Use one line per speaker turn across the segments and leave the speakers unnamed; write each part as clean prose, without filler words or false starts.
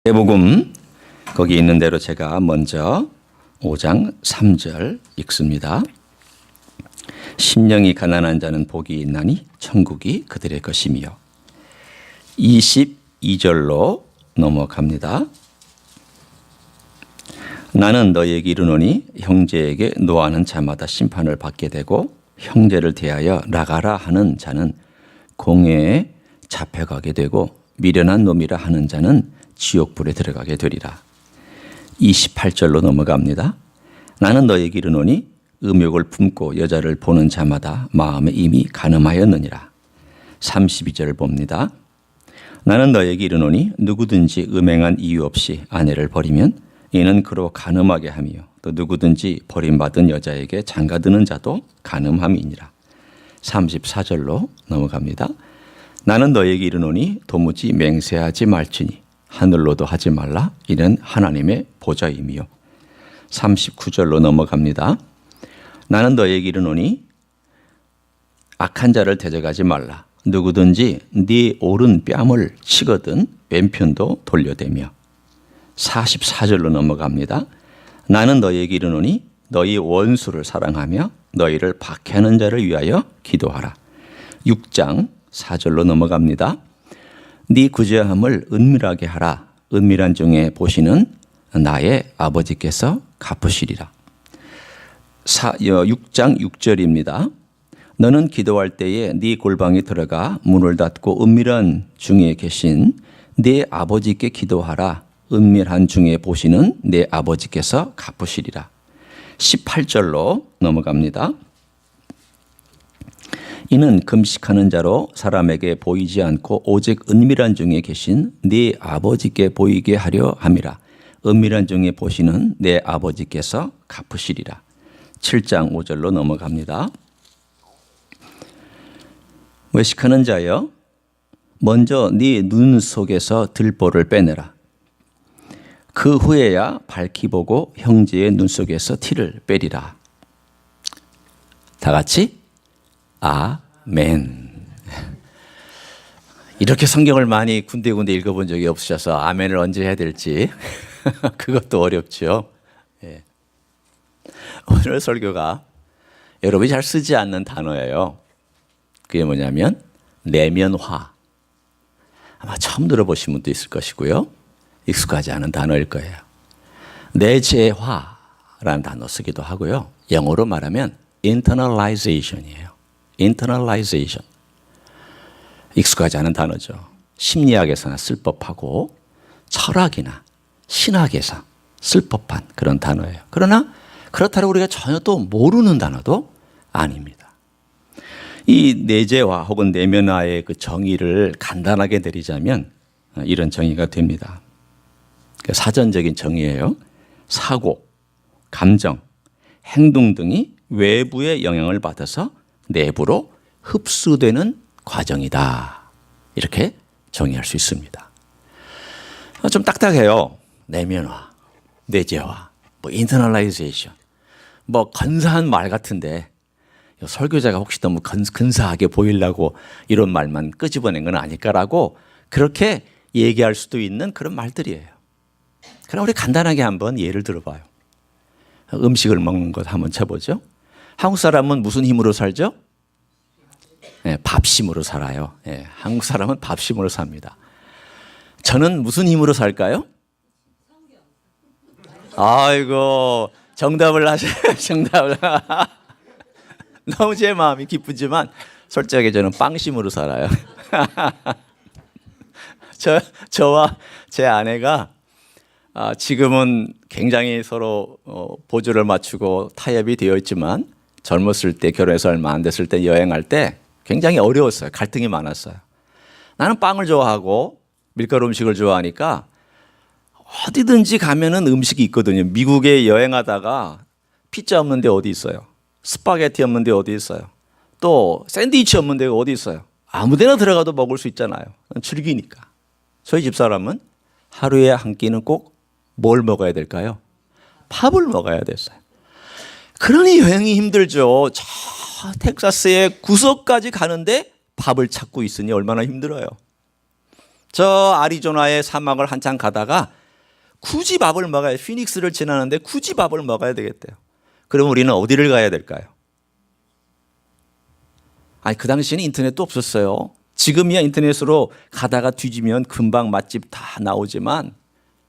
마태복음 거기 있는 대로 제가 먼저 5장 3절 읽습니다. 심령이 가난한 자는 복이 있나니 천국이 그들의 것이며 22절로 넘어갑니다. 나는 너희에게 이르노니 형제에게 노하는 자마다 심판을 받게 되고 형제를 대하여 나가라 하는 자는 공회에 잡혀가게 되고 미련한 놈이라 하는 자는 지옥불에 들어가게 되리라. 28절로 넘어갑니다. 나는 너희에게 이르노니 음욕을 품고 여자를 보는 자마다 마음에 이미 간음하였느니라. 32절을 봅니다. 나는 너희에게 이르노니 누구든지 음행한 이유 없이 아내를 버리면 이는 그로 간음하게 하며 또 누구든지 버림받은 여자에게 장가드는 자도 간음함이니라. 34절로 넘어갑니다. 나는 너희에게 이르노니 도무지 맹세하지 말지니 하늘로도 하지 말라. 이는 하나님의 보좌이며 39절로 넘어갑니다. 나는 너희에게 이르노니 악한 자를 대적하지 말라. 누구든지 네 오른 뺨을 치거든 왼편도 돌려대며 44절로 넘어갑니다. 나는 너희에게 이르노니 너희 원수를 사랑하며 너희를 박해하는 자를 위하여 기도하라. 6장 4절로 넘어갑니다. 네 구제함을 은밀하게 하라. 은밀한 중에 보시는 나의 아버지께서 갚으시리라. 6장 6절입니다. 너는 기도할 때에 네 골방에 들어가 문을 닫고 은밀한 중에 계신 네 아버지께 기도하라. 은밀한 중에 보시는 내 아버지께서 갚으시리라. 18절로 넘어갑니다. 이는 금식하는 자로 사람에게 보이지 않고 오직 은밀한 중에 계신 네 아버지께 보이게 하려 함이라. 은밀한 중에 보시는 내 아버지께서 갚으시리라. 7장 5절로 넘어갑니다. 외식하는 자여 먼저 네 눈 속에서 들보를 빼내라. 그 후에야 밝히 보고 형제의 눈 속에서 티를 빼리라. 다 같이 아멘. 이렇게 성경을 많이 군데군데 읽어본 적이 없으셔서 아멘을 언제 해야 될지 그것도 어렵죠. 예. 오늘 설교가 여러분이 잘 쓰지 않는 단어예요. 그게 뭐냐면 내면화. 아마 처음 들어보신 분도 있을 것이고요. 익숙하지 않은 단어일 거예요. 내재화라는 단어 쓰기도 하고요. 영어로 말하면 internalization이에요. internalisation. 익숙하지 않은 단어죠. 심리학에서나 쓸 법하고 철학이나 신학에서 쓸 법한 그런 단어예요. 그러나 그렇다고 우리가 전혀 또 모르는 단어도 아닙니다. 이 내재화 혹은 내면화의 그 정의를 간단하게 내리자면 이런 정의가 됩니다. 사전적인 정의예요. 사고, 감정, 행동 등이 외부의 영향을 받아서 내부로 흡수되는 과정이다. 이렇게 정의할 수 있습니다. 좀 딱딱해요. 내면화, 내재화, internalisation. 근사한 말 같은데 설교자가 혹시 너무 근사하게 보이려고 이런 말만 끄집어낸 건 아닐까라고 그렇게 얘기할 수도 있는 그런 말들이에요. 그럼 우리 간단하게 한번 예를 들어봐요. 음식을 먹는 것 한번 쳐보죠. 한국 사람은 무슨 힘으로 살죠? 네, 밥심으로 살아요. 네, 한국 사람은 밥심으로 삽니다. 저는 무슨 힘으로 살까요? 아이고, 정답을 하셔요. 정답을. 너무 제 마음이 기쁘지만 솔직하게 저는 빵심으로 살아요. 저와 제 아내가 지금은 굉장히 서로 보조를 맞추고 타협이 되어 있지만 젊었을 때 결혼해서 얼마 안 됐을 때 여행할 때 굉장히 어려웠어요. 갈등이 많았어요. 나는 빵을 좋아하고 밀가루 음식을 좋아하니까 어디든지 가면은 음식이 있거든요. 미국에 여행하다가 피자 없는 데 어디 있어요? 스파게티 없는 데 어디 있어요? 또 샌드위치 없는 데가 어디 있어요? 아무 데나 들어가도 먹을 수 있잖아요. 즐기니까. 저희 집사람은 하루에 한 끼는 꼭 뭘 먹어야 될까요? 밥을 먹어야 됐어요. 그러니 여행이 힘들죠. 저 텍사스의 구석까지 가는데 밥을 찾고 있으니 얼마나 힘들어요. 저 아리조나의 사막을 한참 가다가 굳이 밥을 먹어야, 피닉스를 지나는데 굳이 밥을 먹어야 되겠대요. 그럼 우리는 어디를 가야 될까요? 아니, 그 당시에는 인터넷도 없었어요. 지금이야 인터넷으로 가다가 뒤지면 금방 맛집 다 나오지만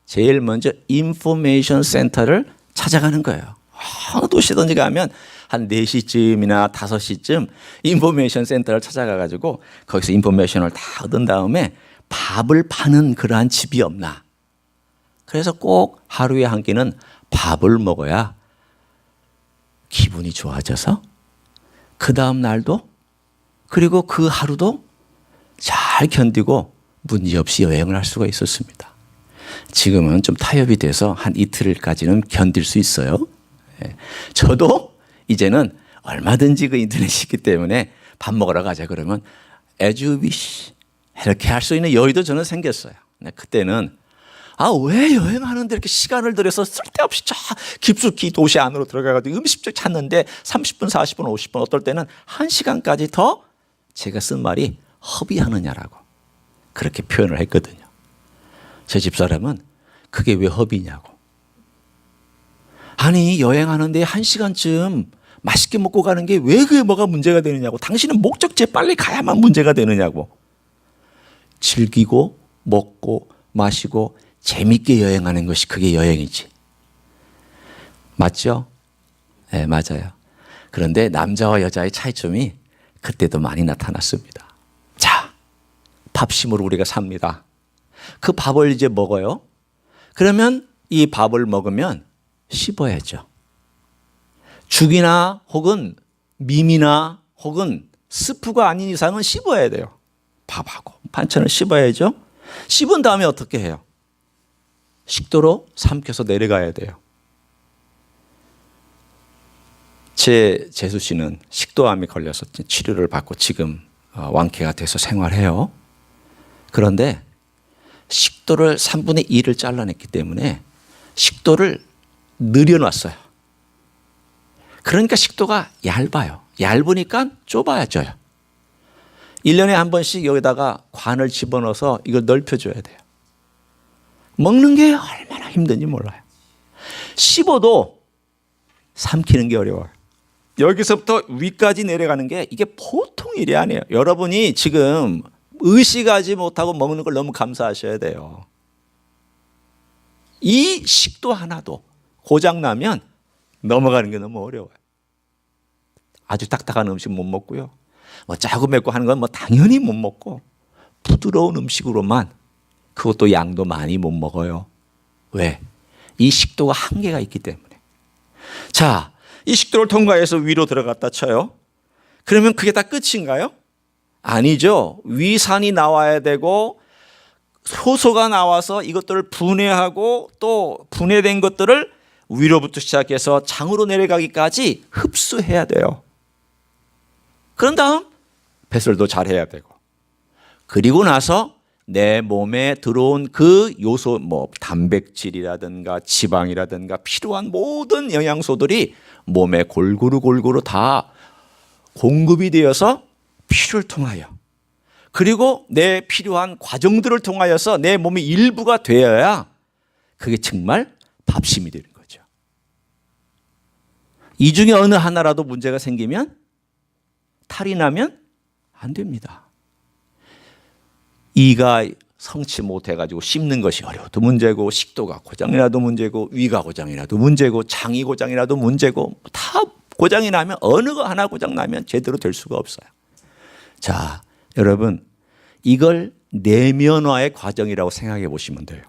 제일 먼저 인포메이션 센터를 찾아가는 거예요. 어느 도시든지 가면 한 4시쯤이나 5시쯤 인포메이션 센터를 찾아가 가지고 거기서 인포메이션을 다 얻은 다음에 밥을 파는 그러한 집이 없나. 그래서 꼭 하루에 한 끼는 밥을 먹어야 기분이 좋아져서 그 다음 날도 그리고 그 하루도 잘 견디고 문제없이 여행을 할 수가 있었습니다. 지금은 좀 타협이 돼서 한 이틀까지는 견딜 수 있어요. 저도 이제는 얼마든지 그 인터넷이 있기 때문에 밥 먹으러 가자 그러면 as you wish 이렇게 할 수 있는 여유도 저는 생겼어요. 그때는 왜 여행하는데 이렇게 시간을 들여서 쓸데없이 깊숙이 도시 안으로 들어가가지고 음식점 찾는데 30분, 40분, 50분 어떨 때는 1시간까지 더 제가 쓴 말이 허비하느냐라고 그렇게 표현을 했거든요. 제 집사람은 그게 왜 허비냐고. 아니 여행하는데 1시간쯤 맛있게 먹고 가는 게 왜 그게 뭐가 문제가 되느냐고. 당신은 목적지에 빨리 가야만 문제가 되느냐고. 즐기고 먹고 마시고 재밌게 여행하는 것이 그게 여행이지. 맞죠? 네, 맞아요. 그런데 남자와 여자의 차이점이 그때도 많이 나타났습니다. 자, 밥심으로 우리가 삽니다. 그 밥을 이제 먹어요. 그러면 이 밥을 먹으면 씹어야죠. 죽이나 혹은 밈이나 혹은 스프가 아닌 이상은 씹어야 돼요. 밥하고 반찬을 씹어야죠. 씹은 다음에 어떻게 해요? 식도로 삼켜서 내려가야 돼요. 제 재수 씨는 식도암에 걸려서 치료를 받고 지금 완쾌가 돼서 생활해요. 그런데 식도를 3분의 1을 잘라냈기 때문에 식도를 늘여놨어요. 그러니까 식도가 얇아요. 얇으니까 좁아져요. 1년에 한 번씩 여기다가 관을 집어넣어서 이걸 넓혀줘야 돼요. 먹는 게 얼마나 힘든지 몰라요. 씹어도 삼키는 게 어려워요. 여기서부터 위까지 내려가는 게 이게 보통 일이 아니에요. 여러분이 지금 의식하지 못하고 먹는 걸 너무 감사하셔야 돼요. 이 식도 하나도 고장나면 넘어가는 게 너무 어려워요. 아주 딱딱한 음식 못 먹고요. 짜고 맵고 하는 건 당연히 못 먹고 부드러운 음식으로만 그것도 양도 많이 못 먹어요. 왜? 이 식도가 한계가 있기 때문에. 자, 이 식도를 통과해서 위로 들어갔다 쳐요. 그러면 그게 다 끝인가요? 아니죠. 위산이 나와야 되고 효소가 나와서 이것들을 분해하고 또 분해된 것들을 위로부터 시작해서 장으로 내려가기까지 흡수해야 돼요. 그런 다음 배설도 잘 해야 되고 그리고 나서 내 몸에 들어온 그 요소 단백질이라든가 지방이라든가 필요한 모든 영양소들이 몸에 골고루 다 공급이 되어서 피를 통하여 그리고 내 필요한 과정들을 통하여서 내 몸의 일부가 되어야 그게 정말 밥심이 되는 거죠. 이 중에 어느 하나라도 문제가 생기면 탈이 나면 안 됩니다. 이가 성치 못해가지고 씹는 것이 어려워도 문제고 식도가 고장이라도 문제고 위가 고장이라도 문제고 장이 고장이라도 문제고 다 고장이 나면 어느 거 하나 고장 나면 제대로 될 수가 없어요. 자, 여러분 이걸 내면화의 과정이라고 생각해 보시면 돼요.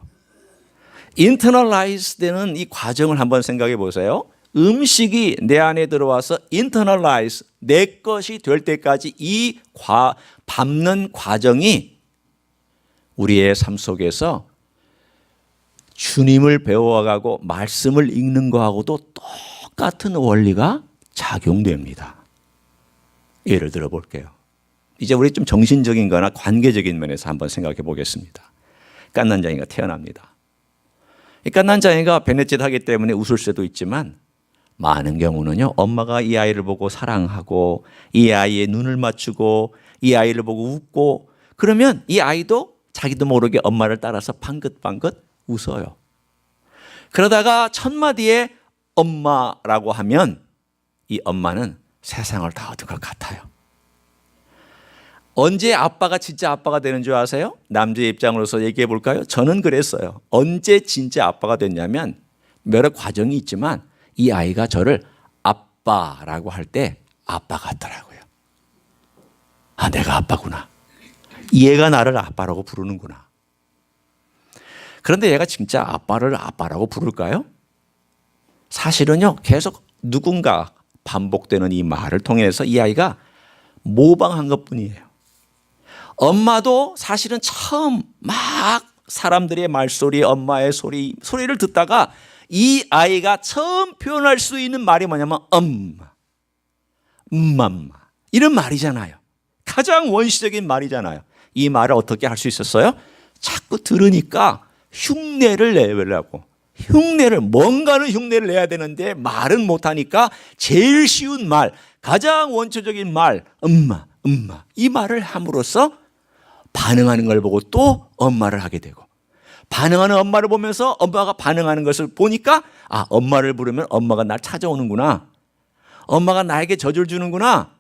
인터널라이즈 되는 이 과정을 한번 생각해 보세요. 음식이 내 안에 들어와서 인터널라이즈 내 것이 될 때까지 이 밟는 과정이 우리의 삶 속에서 주님을 배워가고 말씀을 읽는 거하고도 똑같은 원리가 작용됩니다. 예를 들어 볼게요. 이제 우리 좀 정신적인 거나 관계적인 면에서 한번 생각해 보겠습니다. 갓난장이가 태어납니다. 이 갓난장이가 베넷짓 하기 때문에 웃을 수도 있지만 많은 경우는요, 엄마가 이 아이를 보고 사랑하고 이 아이의 눈을 맞추고 이 아이를 보고 웃고 그러면 이 아이도 자기도 모르게 엄마를 따라서 방긋방긋 웃어요. 그러다가 첫 마디에 엄마라고 하면 이 엄마는 세상을 다 얻은 것 같아요. 언제 아빠가 진짜 아빠가 되는 줄 아세요? 남자의 입장으로서 얘기해 볼까요? 저는 그랬어요. 언제 진짜 아빠가 됐냐면 여러 과정이 있지만 이 아이가 저를 아빠라고 할 때 아빠 같더라고요. 아, 내가 아빠구나. 얘가 나를 아빠라고 부르는구나. 그런데 얘가 진짜 아빠를 아빠라고 부를까요? 사실은요, 계속 누군가 반복되는 이 말을 통해서 이 아이가 모방한 것뿐이에요. 엄마도 사실은 처음 막 사람들의 말소리, 엄마의 소리를 듣다가 이 아이가 처음 표현할 수 있는 말이 뭐냐면 엄마, 엄마 이런 말이잖아요. 가장 원시적인 말이잖아요. 이 말을 어떻게 할 수 있었어요? 자꾸 들으니까 흉내를 내려고. 뭔가는 흉내를 내야 되는데 말은 못하니까 제일 쉬운 말, 가장 원초적인 말, 엄마 이 말을 함으로써 반응하는 걸 보고 또 엄마를 하게 되고, 반응하는 엄마를 보면서 엄마가 반응하는 것을 보니까 아, 엄마를 부르면 엄마가 날 찾아오는구나, 엄마가 나에게 젖을 주는구나,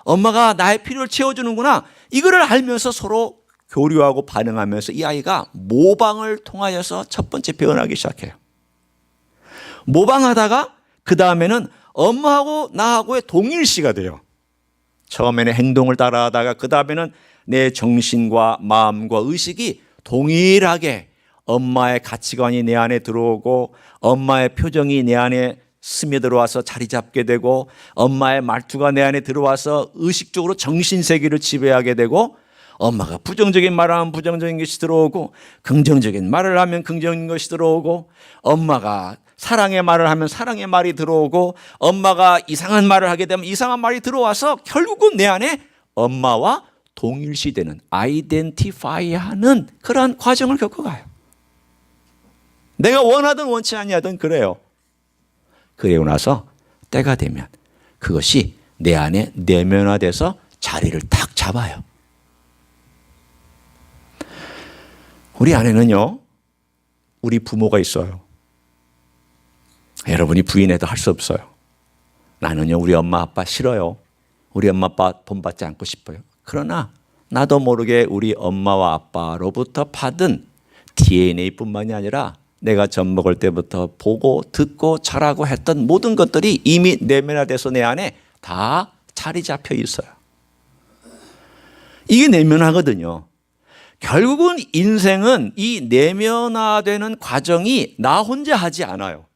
엄마가 나의 필요를 채워주는구나, 이거를 알면서 서로 교류하고 반응하면서 이 아이가 모방을 통하여서 첫 번째 표현하기 시작해요. 모방하다가 그 다음에는 엄마하고 나하고의 동일시가 돼요. 처음에는 행동을 따라하다가 그 다음에는 내 정신과 마음과 의식이 동일하게 엄마의 가치관이 내 안에 들어오고 엄마의 표정이 내 안에 스며들어와서 자리 잡게 되고 엄마의 말투가 내 안에 들어와서 의식적으로 정신세계를 지배하게 되고, 엄마가 부정적인 말을 하면 부정적인 것이 들어오고 긍정적인 말을 하면 긍정적인 것이 들어오고, 엄마가 사랑의 말을 하면 사랑의 말이 들어오고 엄마가 이상한 말을 하게 되면 이상한 말이 들어와서 결국은 내 안에 엄마와 동일시되는, 아이덴티파이하는 그러한 과정을 겪어가요. 내가 원하든 원치 아니하든 그래요. 그리고 나서 때가 되면 그것이 내 안에 내면화돼서 자리를 탁 잡아요. 우리 안에는요, 우리 부모가 있어요. 여러분이 부인해도 할 수 없어요. 나는요, 우리 엄마 아빠 싫어요. 우리 엄마 아빠 본받지 않고 싶어요. 그러나 나도 모르게 우리 엄마와 아빠로부터 받은 DNA뿐만이 아니라 내가 젖 먹을 때부터 보고 듣고 자라고 했던 모든 것들이 이미 내면화돼서 내 안에 다 자리 잡혀 있어요. 이게 내면화거든요. 결국은 인생은 이 내면화되는 과정이 나 혼자 하지 않아요.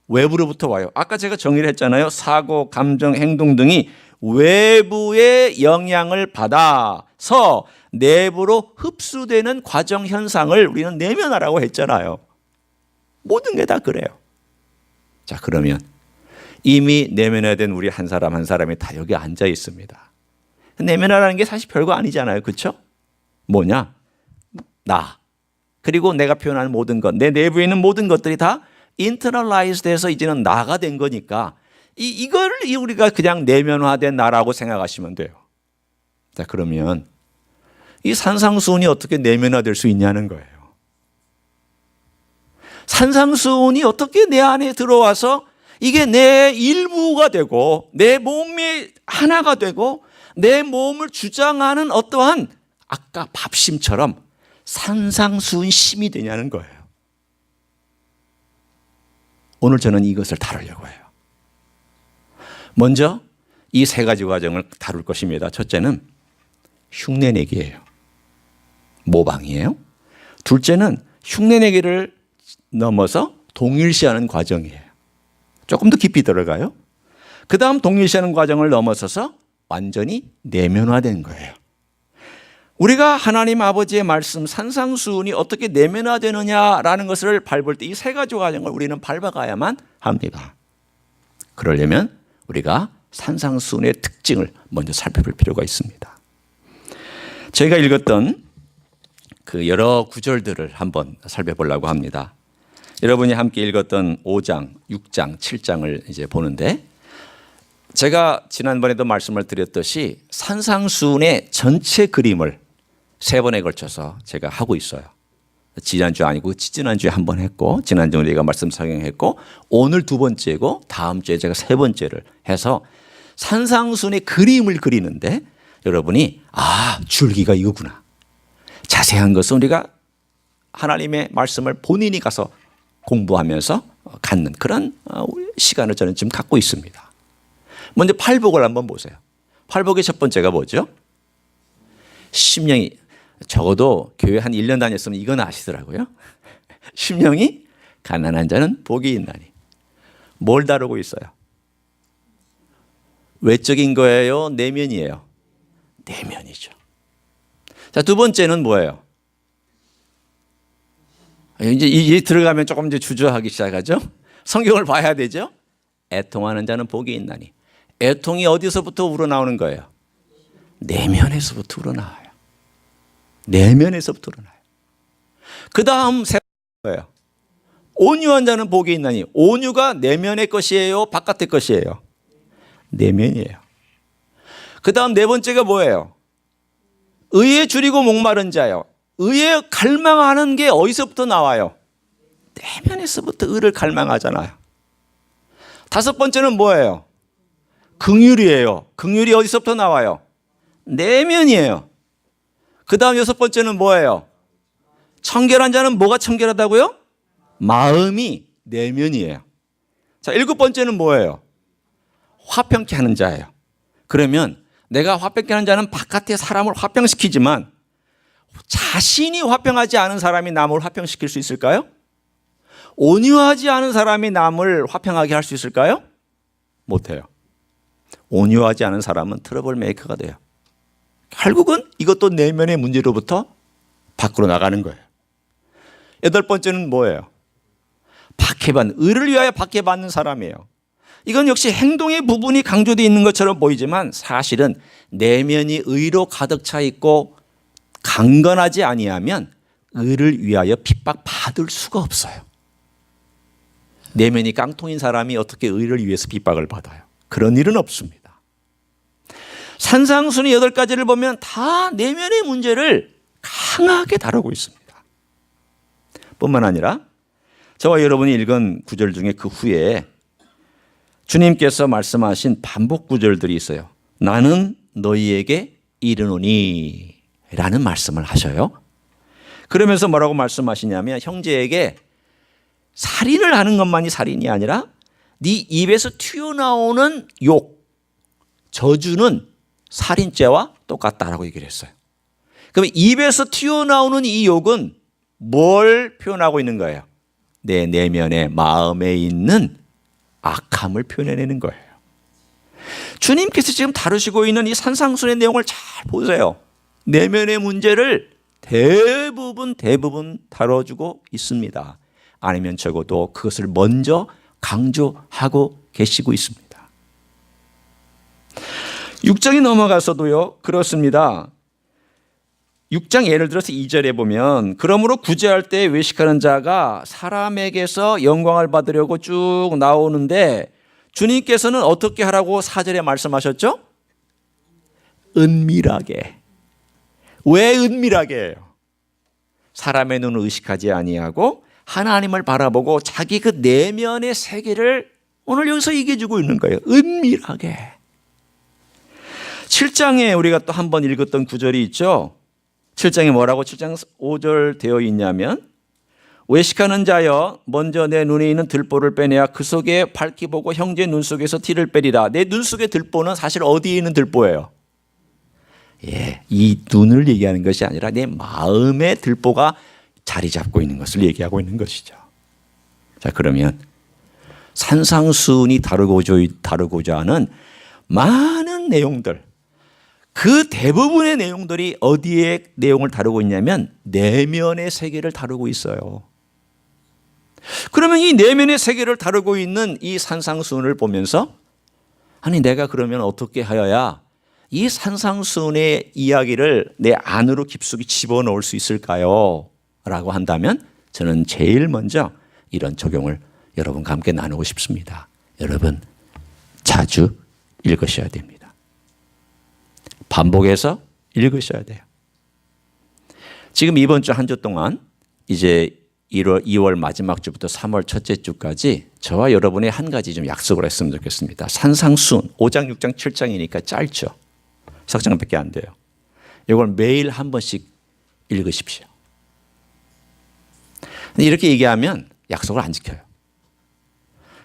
외부로부터 와요. 아까 제가 정의를 했잖아요. 사고, 감정, 행동 등이 외부의 영향을 받아서 내부로 흡수되는 과정 현상을 우리는 내면화라고 했잖아요. 모든 게 다 그래요. 자, 그러면 이미 내면화된 우리 한 사람 한 사람이 다 여기 앉아 있습니다. 내면화라는 게 사실 별거 아니잖아요. 그렇죠? 뭐냐? 나. 그리고 내가 표현하는 모든 것, 내 내부에 있는 모든 것들이 다 internalize 돼서 이제는 나가 된 거니까 이걸 우리가 그냥 내면화된 나라고 생각하시면 돼요. 자, 그러면 이 산상수훈이 어떻게 내면화될 수 있냐는 거예요. 산상수훈이 어떻게 내 안에 들어와서 이게 내 일부가 되고 내 몸이 하나가 되고 내 몸을 주장하는 어떠한 아까 밥심처럼 산상수훈 심이 되냐는 거예요. 오늘 저는 이것을 다루려고 해요. 먼저 이 세 가지 과정을 다룰 것입니다. 첫째는 흉내내기예요. 모방이에요. 둘째는 흉내내기를 넘어서 동일시하는 과정이에요. 조금 더 깊이 들어가요. 그 다음 동일시하는 과정을 넘어서서 완전히 내면화된 거예요. 우리가 하나님 아버지의 말씀 산상수훈이 어떻게 내면화되느냐라는 것을 밟을 때 이 세 가지 과정을 우리는 밟아가야만 합니다. 그러려면 우리가 산상수훈의 특징을 먼저 살펴볼 필요가 있습니다. 저희가 읽었던 그 여러 구절들을 한번 살펴보려고 합니다. 여러분이 함께 읽었던 5장, 6장, 7장을 이제 보는데, 제가 지난번에도 말씀을 드렸듯이 산상수훈의 전체 그림을 3번에 걸쳐서 제가 하고 있어요. 지난주 아니고 지난주에 한 번 했고, 지난주에 우리가 말씀 상영했고, 오늘 2번째고 다음 주에 제가 3번째를 해서 산상순의 그림을 그리는데, 여러분이 줄기가 이거구나, 자세한 것은 우리가 하나님의 말씀을 본인이 가서 공부하면서 갖는 그런 시간을 저는 지금 갖고 있습니다. 먼저 팔복을 한번 보세요. 팔복의 첫 번째가 뭐죠? 심령이, 적어도 교회 한 1년 다녔으면 이건 아시더라고요. 심령이 가난한 자는 복이 있나니. 뭘 다루고 있어요? 외적인 거예요? 내면이에요? 내면이죠. 자, 두 번째는 뭐예요? 이제 들어가면 조금 이제 주저하기 시작하죠. 성경을 봐야 되죠. 애통하는 자는 복이 있나니. 애통이 어디서부터 우러나오는 거예요? 내면에서부터 우러나와요. 내면에서부터 우러나요. 그 다음 세 번째예요. 온유한 자는 복이 있나니. 온유가 내면의 것이에요? 바깥의 것이에요? 내면이에요. 그 다음 네 번째가 뭐예요? 의에 줄이고 목마른 자요. 의에 갈망하는 게 어디서부터 나와요? 내면에서부터 의를 갈망하잖아요. 다섯 번째는 뭐예요? 긍휼이에요. 긍휼이 어디서부터 나와요? 내면이에요. 그 다음 여섯 번째는 뭐예요? 청결한 자는 뭐가 청결하다고요? 마음이 내면이에요. 자, 일곱 번째는 뭐예요? 화평케 하는 자예요. 그러면 내가 화평케 하는 자는 바깥의 사람을 화평시키지만 자신이 화평하지 않은 사람이 남을 화평시킬 수 있을까요? 온유하지 않은 사람이 남을 화평하게 할 수 있을까요? 못해요. 온유하지 않은 사람은 트러블 메이커가 돼요. 결국은 이것도 내면의 문제로부터 밖으로 나가는 거예요. 여덟 번째는 뭐예요? 박해받는, 의를 위하여 박해받는 사람이에요. 이건 역시 행동의 부분이 강조되어 있는 것처럼 보이지만 사실은 내면이 의로 가득 차 있고 강건하지 아니하면 의를 위하여 핍박받을 수가 없어요. 내면이 깡통인 사람이 어떻게 의를 위해서 핍박을 받아요? 그런 일은 없습니다. 산상순의 8가지를 보면 다 내면의 문제를 강하게 다루고 있습니다. 뿐만 아니라 저와 여러분이 읽은 구절 중에 그 후에 주님께서 말씀하신 반복 구절들이 있어요. 나는 너희에게 이르노니 라는 말씀을 하셔요. 그러면서 뭐라고 말씀하시냐면 형제에게 살인을 하는 것만이 살인이 아니라 네 입에서 튀어나오는 욕, 저주는 살인죄와 똑같다라고 얘기를 했어요. 그러면 입에서 튀어나오는 이 욕은 뭘 표현하고 있는 거예요? 내 내면의 마음에 있는 악함을 표현해내는 거예요. 주님께서 지금 다루시고 있는 이 산상순의 내용을 잘 보세요. 내면의 문제를 대부분 다뤄주고 있습니다. 아니면 적어도 그것을 먼저 강조하고 계시고 있습니다. 6장에 넘어가서도요 그렇습니다. 6장 예를 들어서 2절에 보면 그러므로 구제할 때 외식하는 자가 사람에게서 영광을 받으려고 쭉 나오는데 주님께서는 어떻게 하라고 4절에 말씀하셨죠? 은밀하게. 왜 은밀하게 해요? 사람의 눈을 의식하지 아니하고 하나님을 바라보고 자기 그 내면의 세계를 오늘 여기서 얘기해 주고 있는 거예요. 은밀하게. 7장에 우리가 또 한 번 읽었던 구절이 있죠. 7장에 뭐라고 7장 5절 되어 있냐면 외식하는 자여 먼저 내 눈에 있는 들보를 빼내야 그 속에 밝히 보고 형제 눈 속에서 티를 빼리라. 내 눈 속의 들보는 사실 어디에 있는 들보예요? 이 눈을 얘기하는 것이 아니라 내 마음의 들보가 자리 잡고 있는 것을 얘기하고 있는 것이죠. 자, 그러면 산상순이 다루고자 하는 많은 내용들, 그 대부분의 내용들이 어디에 내용을 다루고 있냐면 내면의 세계를 다루고 있어요. 그러면 이 내면의 세계를 다루고 있는 이 산상순을 보면서 아니 내가 그러면 어떻게 하여야 이 산상순의 이야기를 내 안으로 깊숙이 집어넣을 수 있을까요? 라고 한다면 저는 제일 먼저 이런 적용을 여러분과 함께 나누고 싶습니다. 여러분 자주 읽으셔야 됩니다. 반복해서 읽으셔야 돼요. 지금 이번 주 한 주 동안 이제 2월 마지막 주부터 3월 첫째 주까지 저와 여러분이 한 가지 좀 약속을 했으면 좋겠습니다. 산상수훈 5장, 6장, 7장이니까 짧죠. 석장밖에 안 돼요. 이걸 매일 한 번씩 읽으십시오. 근데 이렇게 얘기하면 약속을 안 지켜요.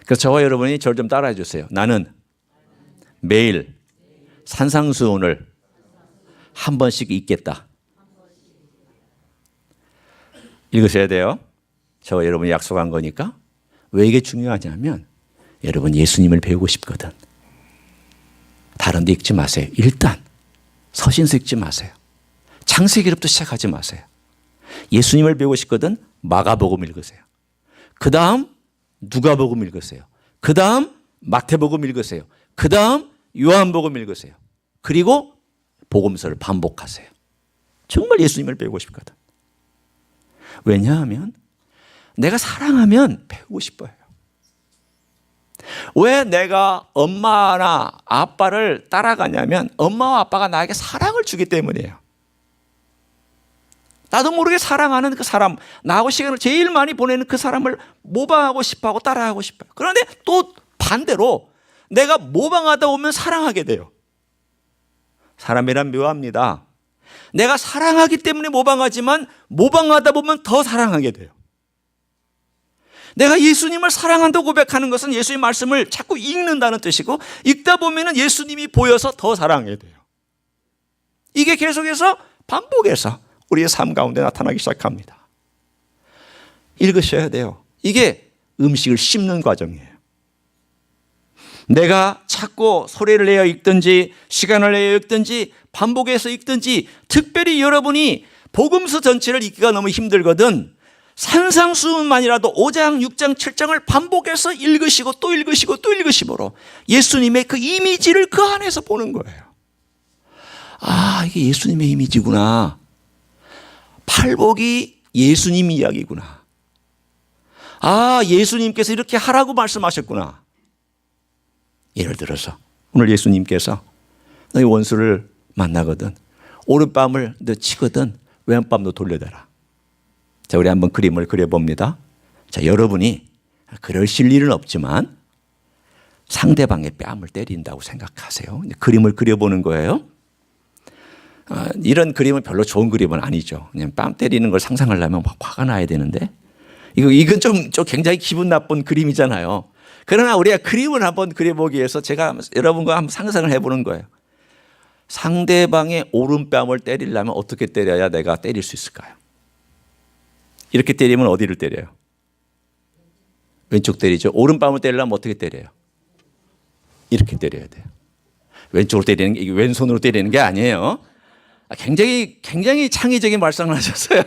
그래서 저와 여러분이 저를 좀 따라해 주세요. 나는 매일 산상수훈을 한 번씩 읽겠다. 읽으셔야 돼요. 저와 여러분이 약속한 거니까. 왜 이게 중요하냐면 여러분 예수님을 배우고 싶거든. 다른 데 읽지 마세요. 일단 서신서 읽지 마세요. 창세기부터 시작하지 마세요. 예수님을 배우고 싶거든 마가복음 읽으세요. 그 다음 누가복음 읽으세요. 그 다음 마태복음 읽으세요. 그 다음 요한복음 읽으세요. 그리고 복음서를 반복하세요. 정말 예수님을 배우고 싶거든. 왜냐하면 내가 사랑하면 배우고 싶어요. 왜 내가 엄마나 아빠를 따라가냐면 엄마와 아빠가 나에게 사랑을 주기 때문이에요. 나도 모르게 사랑하는 그 사람, 나하고 시간을 제일 많이 보내는 그 사람을 모방하고 싶어하고 따라하고 싶어요. 그런데 또 반대로 내가 모방하다 보면 사랑하게 돼요. 사람이란 묘합니다. 내가 사랑하기 때문에 모방하지만 모방하다 보면 더 사랑하게 돼요. 내가 예수님을 사랑한다고 고백하는 것은 예수의 말씀을 자꾸 읽는다는 뜻이고 읽다 보면 예수님이 보여서 더 사랑하게 돼요. 이게 계속해서 반복해서 우리의 삶 가운데 나타나기 시작합니다. 읽으셔야 돼요. 이게 음식을 씹는 과정이에요. 내가 찾고 소리를 내어 읽든지 시간을 내어 읽든지 반복해서 읽든지 특별히 여러분이 복음서 전체를 읽기가 너무 힘들거든 산상수훈만이라도 5장, 6장, 7장을 반복해서 읽으시고 또 읽으시고 또 읽으시므로 예수님의 그 이미지를 그 안에서 보는 거예요. 아, 이게 예수님의 이미지구나. 팔복이 예수님 이야기구나. 아, 예수님께서 이렇게 하라고 말씀하셨구나. 예를 들어서 오늘 예수님께서 너희 원수를 만나거든 오른뺨을 너 치거든 왼뺨 너 돌려대라. 자, 우리 한번 그림을 그려봅니다. 자, 여러분이 그러실 일은 없지만 상대방의 뺨을 때린다고 생각하세요. 그림을 그려보는 거예요. 이런 그림은 별로 좋은 그림은 아니죠. 그냥 뺨 때리는 걸 상상하려면 화가 나야 되는데 이건 좀 굉장히 기분 나쁜 그림이잖아요. 그러나 우리가 그림을 한번 그려보기 위해서 제가 여러분과 한번 상상을 해보는 거예요. 상대방의 오른뺨을 때리려면 어떻게 때려야 내가 때릴 수 있을까요? 이렇게 때리면 어디를 때려요? 왼쪽 때리죠. 오른뺨을 때리려면 어떻게 때려요? 이렇게 때려야 돼요. 왼쪽으로 때리는 게 왼손으로 때리는 게 아니에요. 굉장히 창의적인 발상을 하셨어요.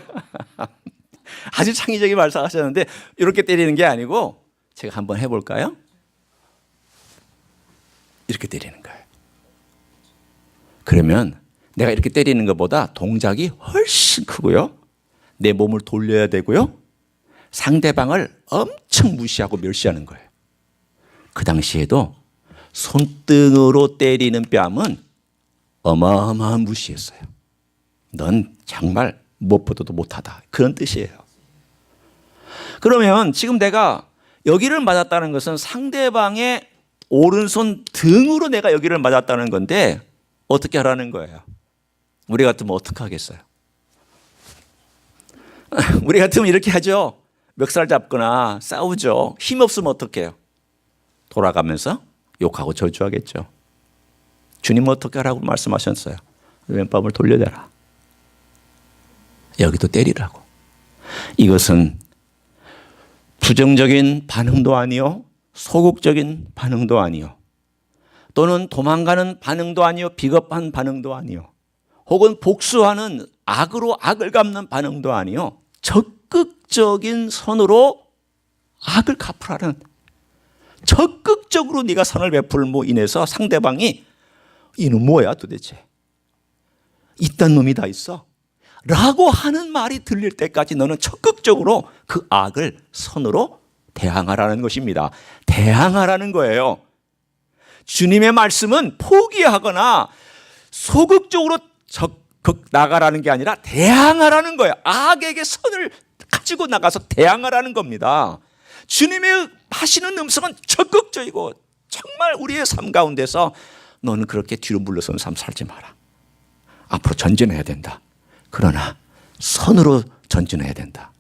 아주 창의적인 발상을 하셨는데 이렇게 때리는 게 아니고 제가 한번 해볼까요? 이렇게 때리는 거예요. 그러면 내가 이렇게 때리는 것보다 동작이 훨씬 크고요. 내 몸을 돌려야 되고요. 상대방을 엄청 무시하고 멸시하는 거예요. 그 당시에도 손등으로 때리는 뺨은 어마어마한 무시했어요. 넌 정말 무엇보다도 못하다. 그런 뜻이에요. 그러면 지금 내가 여기를 맞았다는 것은 상대방의 오른손 등으로 내가 여기를 맞았다는 건데 어떻게 하라는 거예요? 우리 같으면 어떻게 하겠어요? 우리 같으면 이렇게 하죠. 멱살 잡거나 싸우죠. 힘없으면 어떻게 해요? 돌아가면서 욕하고 저주하겠죠. 주님은 어떻게 하라고 말씀하셨어요? 왼뺨을 돌려대라. 여기도 때리라고. 이것은 부정적인 반응도 아니요, 소극적인 반응도 아니요, 또는 도망가는 반응도 아니요, 비겁한 반응도 아니요, 혹은 복수하는 악으로 악을 갚는 반응도 아니요, 적극적인 선으로 악을 갚으라는, 적극적으로 네가 선을 베풀므로 인해서 상대방이 이놈 뭐야 도대체, 이딴 놈이 다 있어 라고 하는 말이 들릴 때까지 너는 적극적으로 그 악을 선으로 대항하라는 것입니다. 대항하라는 거예요. 주님의 말씀은 포기하거나 소극적으로 나가라는 게 아니라 대항하라는 거예요. 악에게 선을 가지고 나가서 대항하라는 겁니다. 주님의 하시는 음성은 적극적이고 정말 우리의 삶 가운데서 너는 그렇게 뒤로 물러서는 삶 살지 마라. 앞으로 전진해야 된다. 그러나 선으로 전진해야 된다.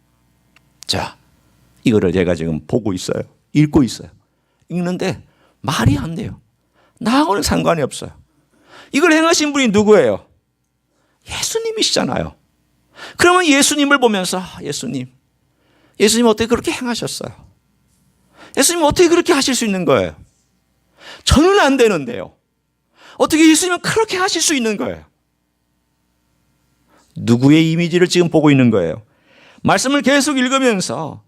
자, 이거를 제가 지금 보고 있어요. 읽고 있어요. 읽는데 말이 안 돼요. 나하고는 상관이 없어요. 이걸 행하신 분이 누구예요? 예수님이시잖아요. 그러면 예수님을 보면서 예수님 어떻게 그렇게 행하셨어요? 예수님 어떻게 그렇게 하실 수 있는 거예요? 저는 안 되는데요. 어떻게 예수님은 그렇게 하실 수 있는 거예요? 누구의 이미지를 지금 보고 있는 거예요? 말씀을 계속 읽으면서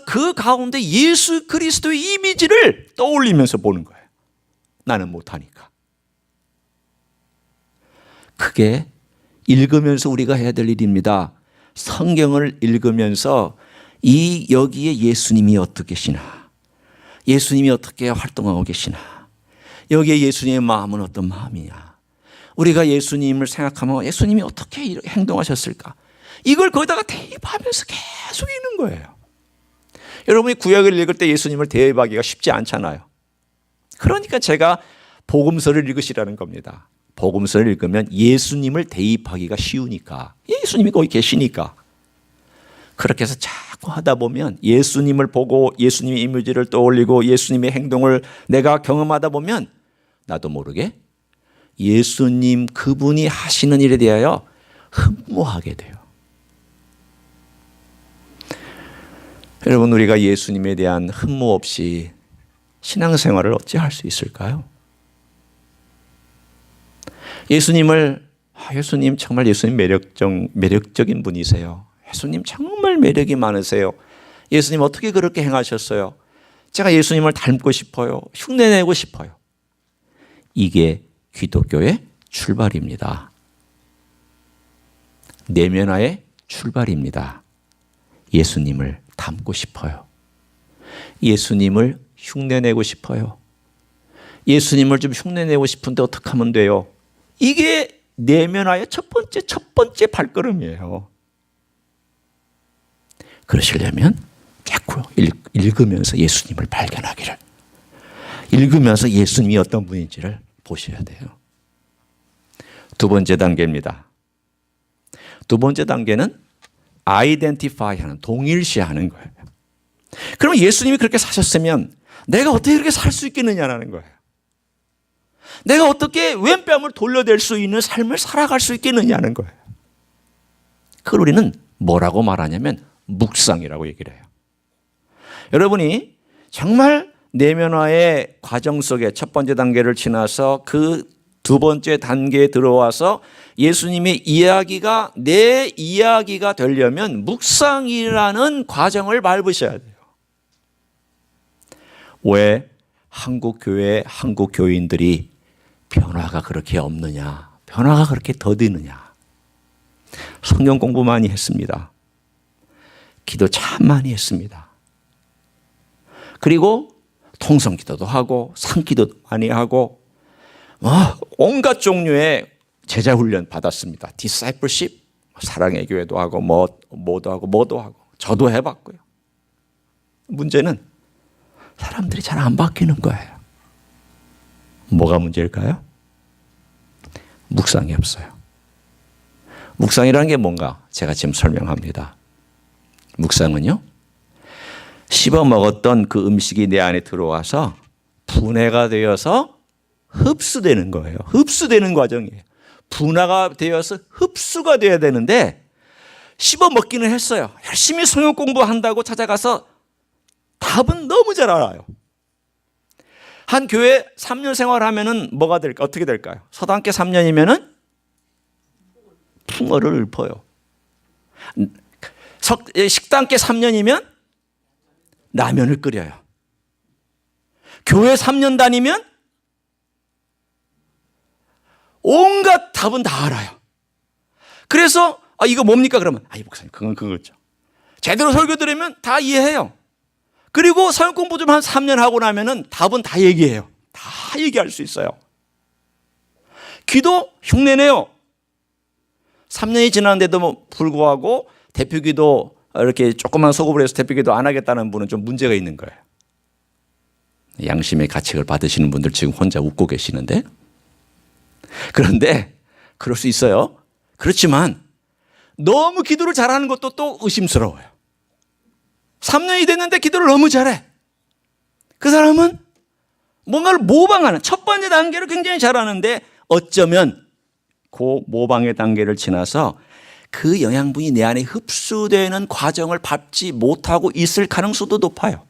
그 가운데 예수 그리스도의 이미지를 떠올리면서 보는 거예요. 나는 못하니까. 그게 읽으면서 우리가 해야 될 일입니다. 성경을 읽으면서 여기에 예수님이 어떻게 계시나, 예수님이 어떻게 활동하고 계시나, 여기에 예수님의 마음은 어떤 마음이냐, 우리가 예수님을 생각하면 예수님이 어떻게 행동하셨을까, 이걸 거기다가 대입하면서 계속 읽는 거예요. 여러분이 구약을 읽을 때 예수님을 대입하기가 쉽지 않잖아요. 그러니까 제가 복음서를 읽으시라는 겁니다. 복음서를 읽으면 예수님을 대입하기가 쉬우니까, 예수님이 거기 계시니까. 그렇게 해서 자꾸 하다 보면 예수님을 보고 예수님의 이미지를 떠올리고 예수님의 행동을 내가 경험하다 보면 나도 모르게 예수님 그분이 하시는 일에 대하여 흠모하게 돼요. 여러분, 우리가 예수님에 대한 흠모 없이 신앙생활을 어찌 할 수 있을까요? 예수님 정말 예수님 매력적인 분이세요. 예수님 정말 매력이 많으세요. 예수님 어떻게 그렇게 행하셨어요? 제가 예수님을 닮고 싶어요. 흉내내고 싶어요. 이게 기독교의 출발입니다. 내면화의 출발입니다. 예수님을 닮고 싶어요. 예수님을 흉내내고 싶어요. 예수님을 좀 흉내내고 싶은데 어떻게 하면 돼요? 이게 내면화의 첫 번째 발걸음이에요. 그러시려면 자꾸 읽으면서 예수님을 발견하기를, 읽으면서 예수님이 어떤 분인지를 보셔야 돼요. 두 번째 단계입니다. 두 번째 단계는 아이덴티파이하는, 동일시하는 거예요. 그러면 예수님이 그렇게 사셨으면 내가 어떻게 그렇게 살 수 있겠느냐는 거예요. 내가 어떻게 왼뺨을 돌려댈 수 있는 삶을 살아갈 수 있겠느냐는 거예요. 그걸 우리는 뭐라고 말하냐면 묵상이라고 얘기를 해요. 여러분이 정말 내면화의 과정 속에 첫 번째 단계를 지나서 그 두 번째 단계에 들어와서 예수님의 이야기가 내 이야기가 되려면 묵상이라는 과정을 밟으셔야 돼요. 왜 한국 교회, 한국 교인들이 변화가 그렇게 없느냐, 변화가 그렇게 더디느냐? 성경 공부 많이 했습니다. 기도 참 많이 했습니다. 그리고 통성 기도도 하고 산기도도 많이 하고 온갖 종류의 제자 훈련 받았습니다. 디사이플십, 사랑의 교회도 하고 뭐도 하고 저도 해봤고요. 문제는 사람들이 잘 안 바뀌는 거예요. 뭐가 문제일까요? 묵상이 없어요. 묵상이라는 게 뭔가 제가 지금 설명합니다. 묵상은요, 씹어 먹었던 그 음식이 내 안에 들어와서 분해가 되어서 흡수되는 거예요. 흡수되는 과정이에요. 분화가 되어서 흡수가 돼야 되는데 씹어 먹기는 했어요. 열심히 성경 공부한다고 찾아가서 답은 너무 잘 알아요. 한 교회 3년 생활하면은 뭐가 될까? 어떻게 될까요? 서당계 3년이면은 풍어를 읊어요. 식당계 3년이면 라면을 끓여요. 교회 3년 다니면 온갖 답은 다 알아요. 그래서 이거 뭡니까? 그러면 이 목사님 그건 그거죠. 제대로 설교 들으면 다 이해해요. 그리고 성경 공부 좀 한 3년 하고 나면은 답은 다 얘기해요. 다 얘기할 수 있어요. 기도 흉내내요. 3년이 지났는데도 불구하고 대표기도 이렇게 조그만 소급을 해서 대표기도 안 하겠다는 분은 좀 문제가 있는 거예요. 양심의 가책을 받으시는 분들 지금 혼자 웃고 계시는데, 그런데 그럴 수 있어요. 그렇지만 너무 기도를 잘하는 것도 또 의심스러워요. 3년이 됐는데 기도를 너무 잘해. 그 사람은 뭔가를 모방하는 첫 번째 단계를 굉장히 잘하는데 어쩌면 그 모방의 단계를 지나서 그 영양분이 내 안에 흡수되는 과정을 밟지 못하고 있을 가능성도 높아요.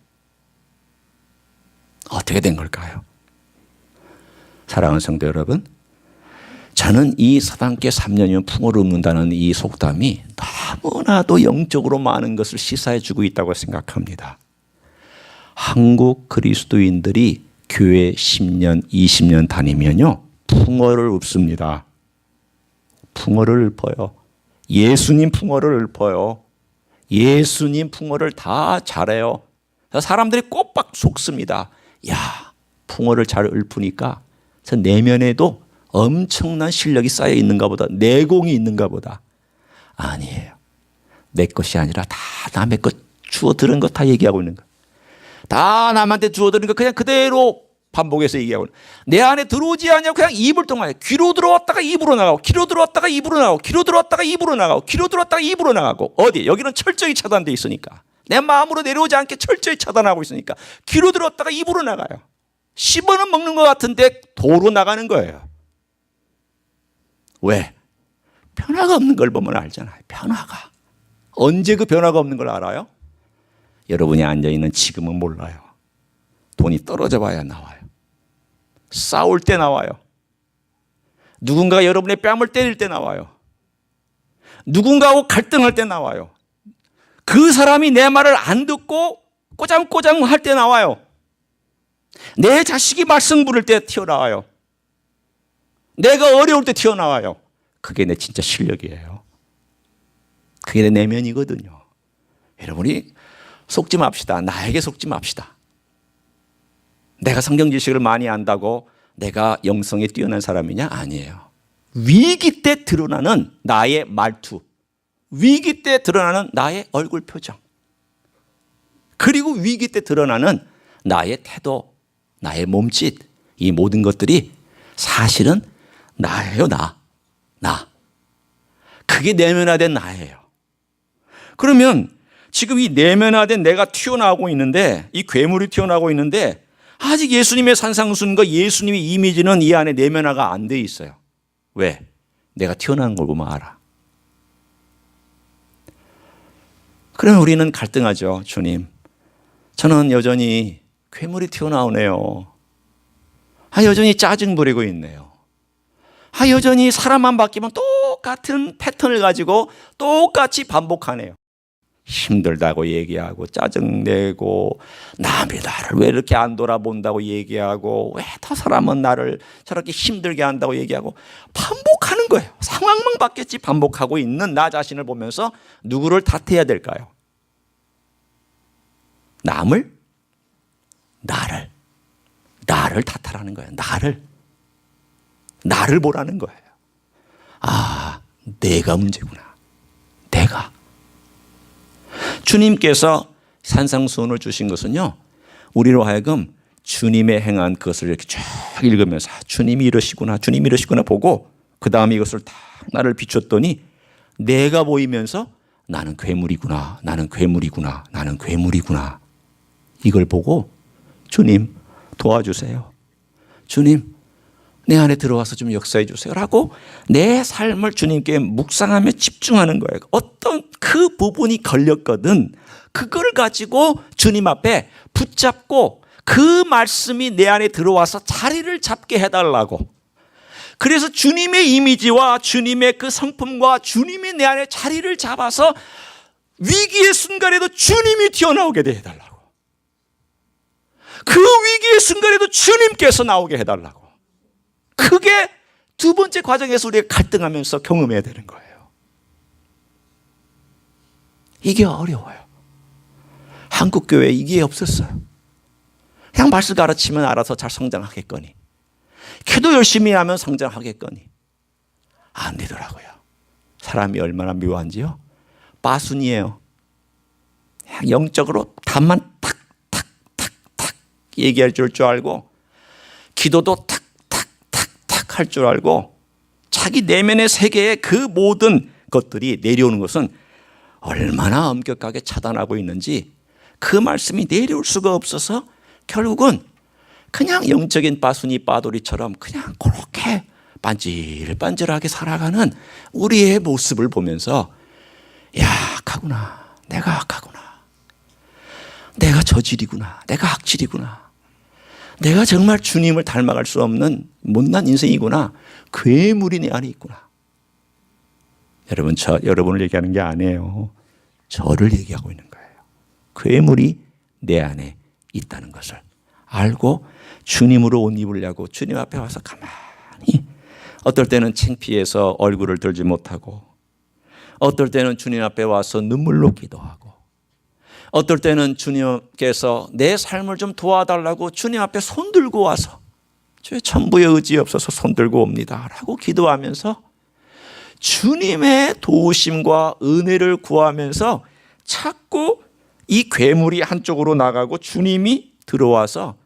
어떻게 된 걸까요? 사랑하는 성도 여러분, 저는 이 사단계 3년이면 풍어를 읊는다는 이 속담이 너무나도 영적으로 많은 것을 시사해 주고 있다고 생각합니다. 한국 그리스도인들이 교회 10년, 20년 다니면요, 풍어를 읊습니다. 풍어를 읊어요. 예수님 풍어를 읊어요. 예수님 풍어를 다 잘해요. 사람들이 꼬박 속습니다. 야, 풍어를 잘 읊으니까 저 내면에도 엄청난 실력이 쌓여 있는가 보다, 내공이 있는가 보다. 아니에요. 내 것이 아니라 다 남의 것 주워 들은 것 다 얘기하고 있는 거예요. 다 남한테 주워 들은 거 그냥 그대로 반복해서 얘기하고 있는 거예요. 내 안에 들어오지 않냐고 그냥 입을 통하여 귀로 들어왔다가 입으로 나가고, 귀로 들어왔다가 입으로 나가고, 귀로 들어왔다가 입으로 나가고, 귀로 들어왔다가 입으로 나가고. 어디? 여기는 철저히 차단되어 있으니까, 내 마음으로 내려오지 않게 철저히 차단하고 있으니까 귀로 들어왔다가 입으로 나가요. 씹어는 먹는 것 같은데 도로 나가는 거예요. 왜? 변화가 없는 걸 보면 알잖아요. 변화가. 언제 그 변화가 없는 걸 알아요? 여러분이 앉아있는 지금은 몰라요. 돈이 떨어져 봐야 나와요. 싸울 때 나와요. 누군가가 여러분의 뺨을 때릴 때 나와요. 누군가하고 갈등할 때 나와요. 그 사람이 내 말을 안 듣고 꼬장꼬장 할 때 나와요. 내 자식이 말썽 부를 때 튀어나와요. 내가 어려울 때 튀어나와요. 그게 내 진짜 실력이에요. 그게 내 내면이거든요. 여러분이 속지 맙시다. 나에게 속지 맙시다. 내가 성경 지식을 많이 안다고 내가 영성에 뛰어난 사람이냐? 아니에요. 위기 때 드러나는 나의 말투, 위기 때 드러나는 나의 얼굴 표정, 그리고 위기 때 드러나는 나의 태도, 나의 몸짓, 이 모든 것들이 사실은 나예요. 나. 그게 내면화된 나예요. 그러면 지금 이 내면화된 내가 튀어나오고 있는데, 이 괴물이 튀어나오고 있는데 아직 예수님의 산상순과 예수님의 이미지는 이 안에 내면화가 안 돼 있어요. 왜? 내가 튀어나온 걸 보면 알아. 그러면 우리는 갈등하죠. 주님, 저는 여전히 괴물이 튀어나오네요. 여전히 짜증 부리고 있네요. 여전히 사람만 바뀌면 똑같은 패턴을 가지고 똑같이 반복하네요. 힘들다고 얘기하고, 짜증내고, 남이 나를 왜 이렇게 안 돌아본다고 얘기하고, 왜 다 사람은 나를 저렇게 힘들게 한다고 얘기하고, 반복하는 거예요. 상황만 바뀌었지 반복하고 있는 나 자신을 보면서 누구를 탓해야 될까요? 남을? 나를 탓하라는 거예요. 나를 보라는 거예요. 내가 문제구나. 내가. 주님께서 산상수훈을 주신 것은요, 우리로 하여금 주님의 행한 그것을 이렇게 쭉 읽으면서 주님이 이러시구나, 주님이 이러시구나 보고, 그 다음에 이것을 딱 나를 비췄더니 내가 보이면서 나는 괴물이구나, 나는 괴물이구나, 나는 괴물이구나. 이걸 보고 주님 도와주세요. 주님 내 안에 들어와서 좀 역사해 주세요 라고 내 삶을 주님께 묵상하며 집중하는 거예요. 어떤 그 부분이 걸렸거든 그걸 가지고 주님 앞에 붙잡고 그 말씀이 내 안에 들어와서 자리를 잡게 해달라고. 그래서 주님의 이미지와 주님의 그 성품과 주님이 내 안에 자리를 잡아서 위기의 순간에도 주님이 튀어나오게 해달라고. 그 위기의 순간에도 주님께서 나오게 해달라고. 그게 두 번째 과정에서 우리가 갈등하면서 경험해야 되는 거예요. 이게 어려워요. 한국교회에 이게 없었어요. 그냥 말씀 가르치면 알아서 잘 성장하겠거니, 기도 열심히 하면 성장하겠거니, 안 되더라고요. 사람이 얼마나 묘한지요. 빠순이에요. 영적으로 답만 탁탁탁탁 얘기할 줄 알고, 기도도 탁탁탁탁 할 줄 알고, 자기 내면의 세계의 그 모든 것들이 내려오는 것은 얼마나 엄격하게 차단하고 있는지 그 말씀이 내려올 수가 없어서 결국은 그냥 영적인 빠순이 빠돌이처럼 그냥 그렇게 반질반질하게 살아가는 우리의 모습을 보면서, 야, 악하구나, 내가 악하구나, 내가 저질이구나, 내가 악질이구나, 내가 정말 주님을 닮아갈 수 없는 못난 인생이구나, 괴물이 내 안에 있구나. 여러분, 여러분을 얘기하는 게 아니에요. 저를 얘기하고 있는 거예요. 괴물이 내 안에 있다는 것을 알고 주님으로 옷 입으려고 주님 앞에 와서 가만히, 어떨 때는 창피해서 얼굴을 들지 못하고, 어떨 때는 주님 앞에 와서 눈물로 기도하고, 어떨 때는 주님께서 내 삶을 좀 도와달라고 주님 앞에 손 들고 와서, 주의 전부의 의지 없어서 손 들고 옵니다 라고 기도하면서 주님의 도우심과 은혜를 구하면서 자꾸 이 괴물이 한쪽으로 나가고 주님이 들어와서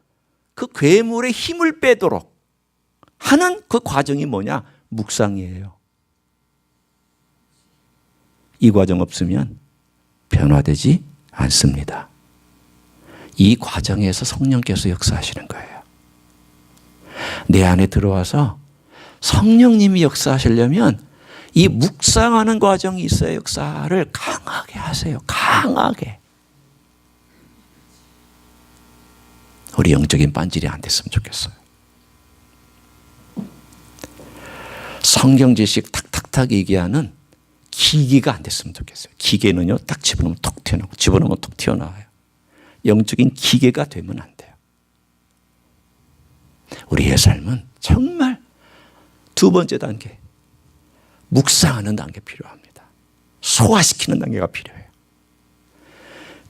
그 괴물의 힘을 빼도록 하는 그 과정이 뭐냐? 묵상이에요. 이 과정 없으면 변화되지 않습니다. 이 과정에서 성령께서 역사하시는 거예요. 내 안에 들어와서 성령님이 역사하시려면 이 묵상하는 과정이 있어요. 역사를 강하게 하세요. 강하게. 우리 영적인 반질이 안 됐으면 좋겠어요. 성경 지식 탁탁탁 얘기하는 기계가 안 됐으면 좋겠어요. 기계는요, 딱 집어넣으면 톡 튀어나오고, 집어넣으면 톡 튀어나와요. 영적인 기계가 되면 안 돼요. 우리의 삶은 정말 두 번째 단계, 묵상하는 단계 필요합니다. 소화시키는 단계가 필요해요.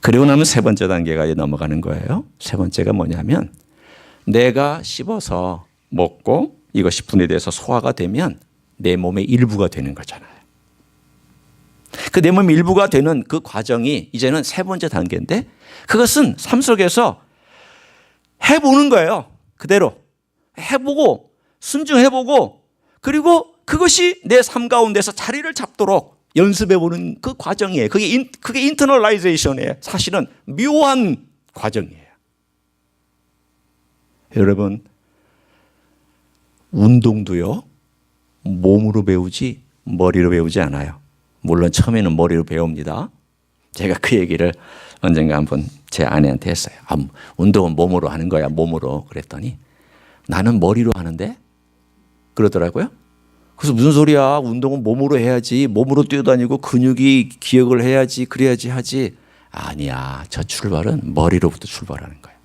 그리고 나면 세 번째 단계가 넘어가는 거예요. 세 번째가 뭐냐면, 내가 씹어서 먹고 이것이 분해돼서 소화가 되면 내 몸의 일부가 되는 거잖아요. 그 내 몸의 일부가 되는 그 과정이 이제는 세 번째 단계인데, 그것은 삶 속에서 해보는 거예요. 그대로 해보고 순종해보고, 그리고 그것이 내 삶 가운데서 자리를 잡도록 연습해보는 그 과정이에요. 그게 인터널라이제이션이에요. 사실은 묘한 과정이에요. 여러분, 운동도요, 몸으로 배우지 머리로 배우지 않아요. 물론 처음에는 머리로 배웁니다. 제가 그 얘기를 언젠가 한번 제 아내한테 했어요. 운동은 몸으로 하는 거야, 몸으로. 그랬더니 나는 머리로 하는데? 그러더라고요. 그래서 무슨 소리야, 운동은 몸으로 해야지, 몸으로 뛰어다니고 근육이 기억을 해야지, 그래야지 하지. 아니야, 저 출발은 머리로부터 출발하는 거예요.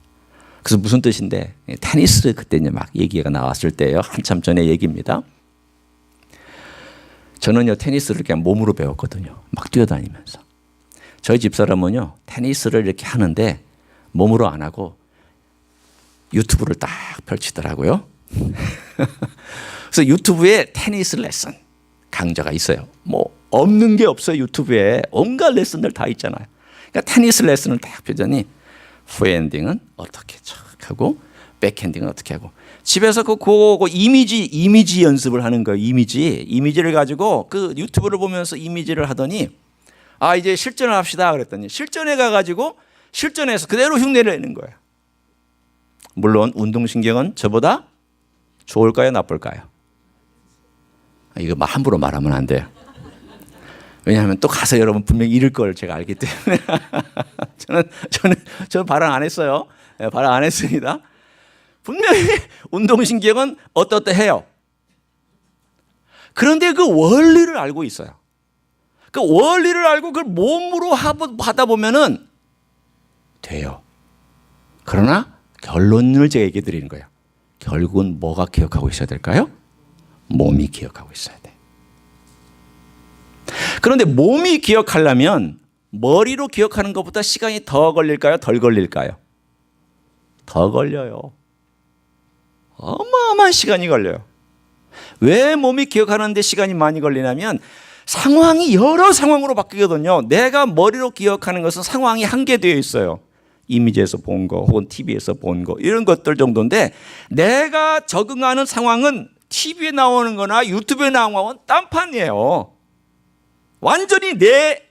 그래서 무슨 뜻인데, 테니스 그때 이제 막 얘기가 나왔을 때예요. 한참 전의 얘기입니다. 저는요, 테니스를 그냥 몸으로 배웠거든요. 막 뛰어다니면서. 저희 집사람은요, 테니스를 이렇게 하는데 몸으로 안 하고 유튜브를 딱 펼치더라고요. 그래서 유튜브에 테니스 레슨 강좌가 있어요. 뭐 없는 게 없어요. 유튜브에 온갖 레슨들 다 있잖아요. 그러니까 테니스 레슨을 딱 펴더니 포핸딩은 어떻게 하고 백핸딩은 어떻게 하고, 집에서 그 이미지 연습을 하는 거예요. 이미지를 가지고 그 유튜브를 보면서 이미지를 하더니, 이제 실전을 합시다 그랬더니 실전에 가가지고 실전에서 그대로 흉내를 내는 거예요. 물론 운동신경은 저보다 좋을까요, 나쁠까요? 이거 함부로 말하면 안 돼요. 왜냐하면 또 가서 여러분 분명히 잃을 걸 제가 알기 때문에. 저는 발언 안 했어요. 발언 안 했습니다. 분명히 운동신경은 어떠해요. 그런데 그 원리를 알고 있어요. 그 원리를 알고 그걸 몸으로 하다 보면은 돼요. 그러나 결론을 제가 얘기해 드리는 거예요. 결국은 뭐가 기억하고 있어야 될까요? 몸이 기억하고 있어야 돼. 그런데 몸이 기억하려면 머리로 기억하는 것보다 시간이 더 걸릴까요? 덜 걸릴까요? 더 걸려요. 어마어마한 시간이 걸려요. 왜 몸이 기억하는데 시간이 많이 걸리냐면, 상황이 여러 상황으로 바뀌거든요. 내가 머리로 기억하는 것은 상황이 한계되어 있어요. 이미지에서 본 거 혹은 TV에서 본 거 이런 것들 정도인데, 내가 적응하는 상황은 TV에 나오는 거나 유튜브에 나오는 건 딴판이에요. 완전히 내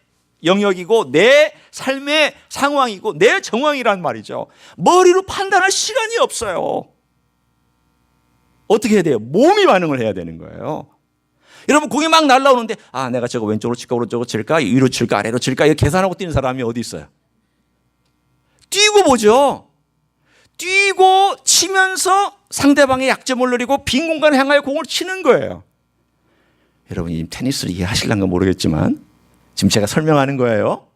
영역이고 내 삶의 상황이고 내 정황이란 말이죠. 머리로 판단할 시간이 없어요. 어떻게 해야 돼요? 몸이 반응을 해야 되는 거예요. 여러분, 공이 막 날라오는데 내가 저거 왼쪽으로 칠까 오른쪽으로 칠까 위로 칠까 아래로 칠까 이거 계산하고 뛰는 사람이 어디 있어요? 뛰고 보죠. 뛰고 치면서 상대방의 약점을 노리고 빈 공간을 향하여 공을 치는 거예요. 여러분, 이 테니스를 이해하실란가 모르겠지만 지금 제가 설명하는 거예요.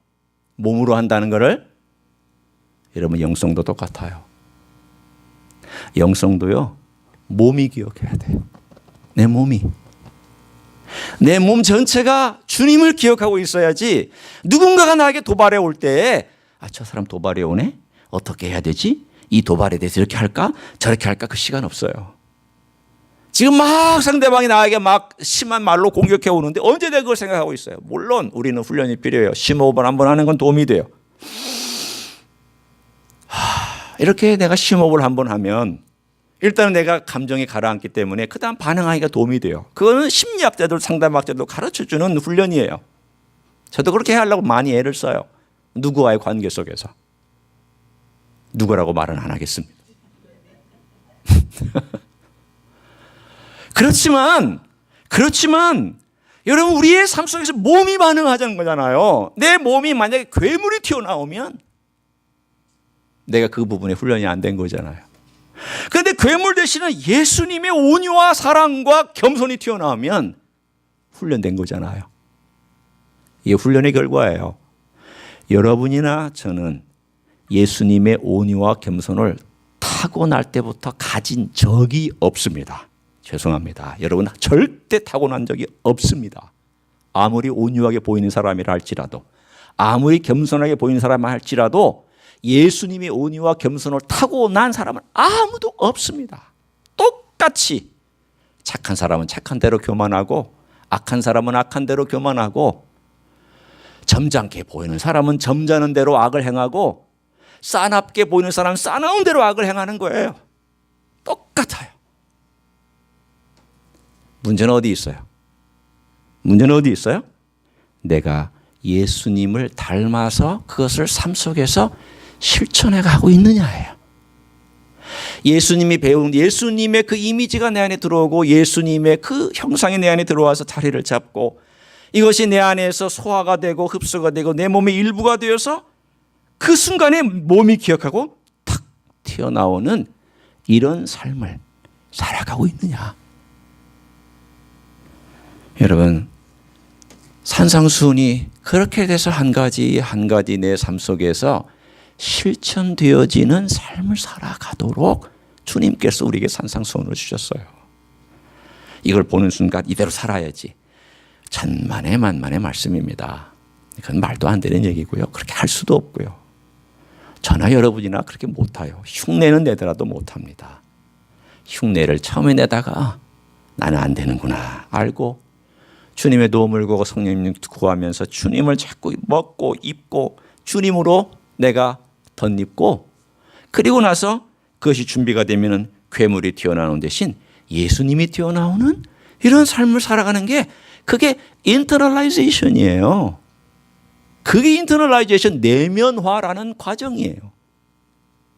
몸으로 한다는 거를. 여러분, 영성도 똑같아요. 영성도요, 몸이 기억해야 돼요. 내 몸이. 내 몸 전체가 주님을 기억하고 있어야지. 누군가가 나에게 도발해 올 때 저 사람 도발해 오네? 어떻게 해야 되지? 이 도발에 대해서 이렇게 할까? 저렇게 할까? 그 시간 없어요. 지금 막 상대방이 나에게 막 심한 말로 공격해 오는데 언제 내가 그걸 생각하고 있어요? 물론 우리는 훈련이 필요해요. 심호흡을 한번 하는 건 도움이 돼요. 이렇게 내가 심호흡을 한번 하면 일단은 내가 감정이 가라앉기 때문에 그 다음 반응하기가 도움이 돼요. 그거는 심리학자들, 상담학자들 가르쳐주는 훈련이에요. 저도 그렇게 하려고 많이 애를 써요. 누구와의 관계 속에서. 누구라고 말은 안 하겠습니다. 그렇지만 여러분, 우리의 삶 속에서 몸이 반응하자는 거잖아요. 내 몸이 만약에 괴물이 튀어나오면 내가 그 부분에 훈련이 안 된 거잖아요. 그런데 괴물 대신에 예수님의 온유와 사랑과 겸손이 튀어나오면 훈련된 거잖아요. 이게 훈련의 결과예요. 여러분이나 저는 예수님의 온유와 겸손을 타고날 때부터 가진 적이 없습니다. 죄송합니다. 여러분, 절대 타고난 적이 없습니다. 아무리 온유하게 보이는 사람이라 할지라도, 아무리 겸손하게 보이는 사람이라 할지라도 예수님의 온유와 겸손을 타고난 사람은 아무도 없습니다. 똑같이 착한 사람은 착한 대로 교만하고 악한 사람은 악한 대로 교만하고, 점잖게 보이는 사람은 점잖은 대로 악을 행하고 싸납게 보이는 사람은 싸나운 대로 악을 행하는 거예요. 똑같아요. 문제는 어디 있어요? 문제는 어디 있어요? 내가 예수님을 닮아서 그것을 삶 속에서 실천해 가고 있느냐예요. 예수님이 배운 예수님의 그 이미지가 내 안에 들어오고 예수님의 그 형상이 내 안에 들어와서 자리를 잡고 이것이 내 안에서 소화가 되고 흡수가 되고 내 몸의 일부가 되어서 그 순간에 몸이 기억하고 탁 튀어나오는 이런 삶을 살아가고 있느냐. 여러분, 산상수훈이 그렇게 돼서 한 가지 한 가지 내 삶 속에서 실천되어지는 삶을 살아가도록 주님께서 우리에게 산상수훈을 주셨어요. 이걸 보는 순간 이대로 살아야지. 천만의 만만의 말씀입니다. 그건 말도 안 되는 얘기고요. 그렇게 할 수도 없고요. 저나 여러분이나 그렇게 못해요. 흉내는 내더라도 못합니다. 흉내를 처음에 내다가 나는 안 되는구나 알고 주님의 도움을 구하고 성령님 구하면서 주님을 자꾸 먹고 입고 주님으로 내가 덧입고, 그리고 나서 그것이 준비가 되면 괴물이 튀어나오는 대신 예수님이 튀어나오는 이런 삶을 살아가는 게 그게 인터널라이제이션이에요. 그게 인터널라이제이션, 내면화라는 과정이에요.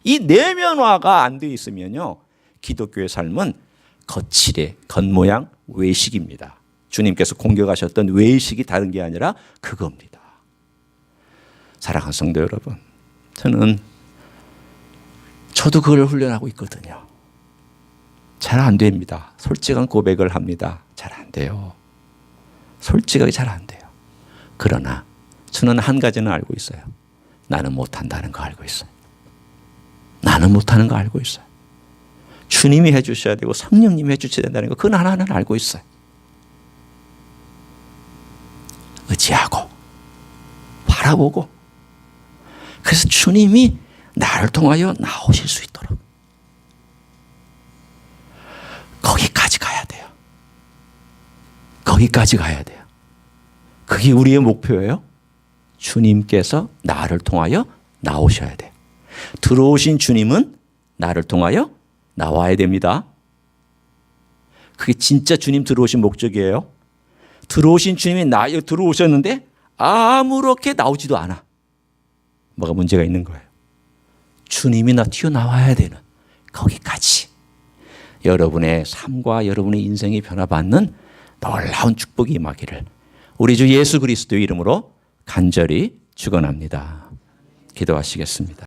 이 내면화가 안 돼 있으면요, 기독교의 삶은 거칠의 겉모양 외식입니다. 주님께서 공격하셨던 외식이 다른 게 아니라 그겁니다. 사랑하는 성도 여러분, 저도 그걸 훈련하고 있거든요. 잘 안 됩니다. 솔직한 고백을 합니다. 잘 안 돼요. 솔직하게 잘 안 돼요. 그러나 저는 한 가지는 알고 있어요. 나는 못한다는 거 알고 있어요. 나는 못하는 거 알고 있어요. 주님이 해주셔야 되고 성령님이 해주셔야 된다는 거, 그건 하나는 알고 있어요. 의지하고 바라보고, 그래서 주님이 나를 통하여 나오실 수 있도록 거기까지 가야 돼요. 거기까지 가야 돼요. 그게 우리의 목표예요. 주님께서 나를 통하여 나오셔야 돼. 들어오신 주님은 나를 통하여 나와야 됩니다. 그게 진짜 주님 들어오신 목적이에요. 들어오신 주님이 들어오셨는데 아무렇게 나오지도 않아. 뭐가 문제가 있는 거예요. 주님이 튀어나와야 되는 거기까지. 여러분의 삶과 여러분의 인생이 변화받는 놀라운 축복이 임하기를 우리 주 예수 그리스도의 이름으로 간절히 축원합니다. 기도하시겠습니다.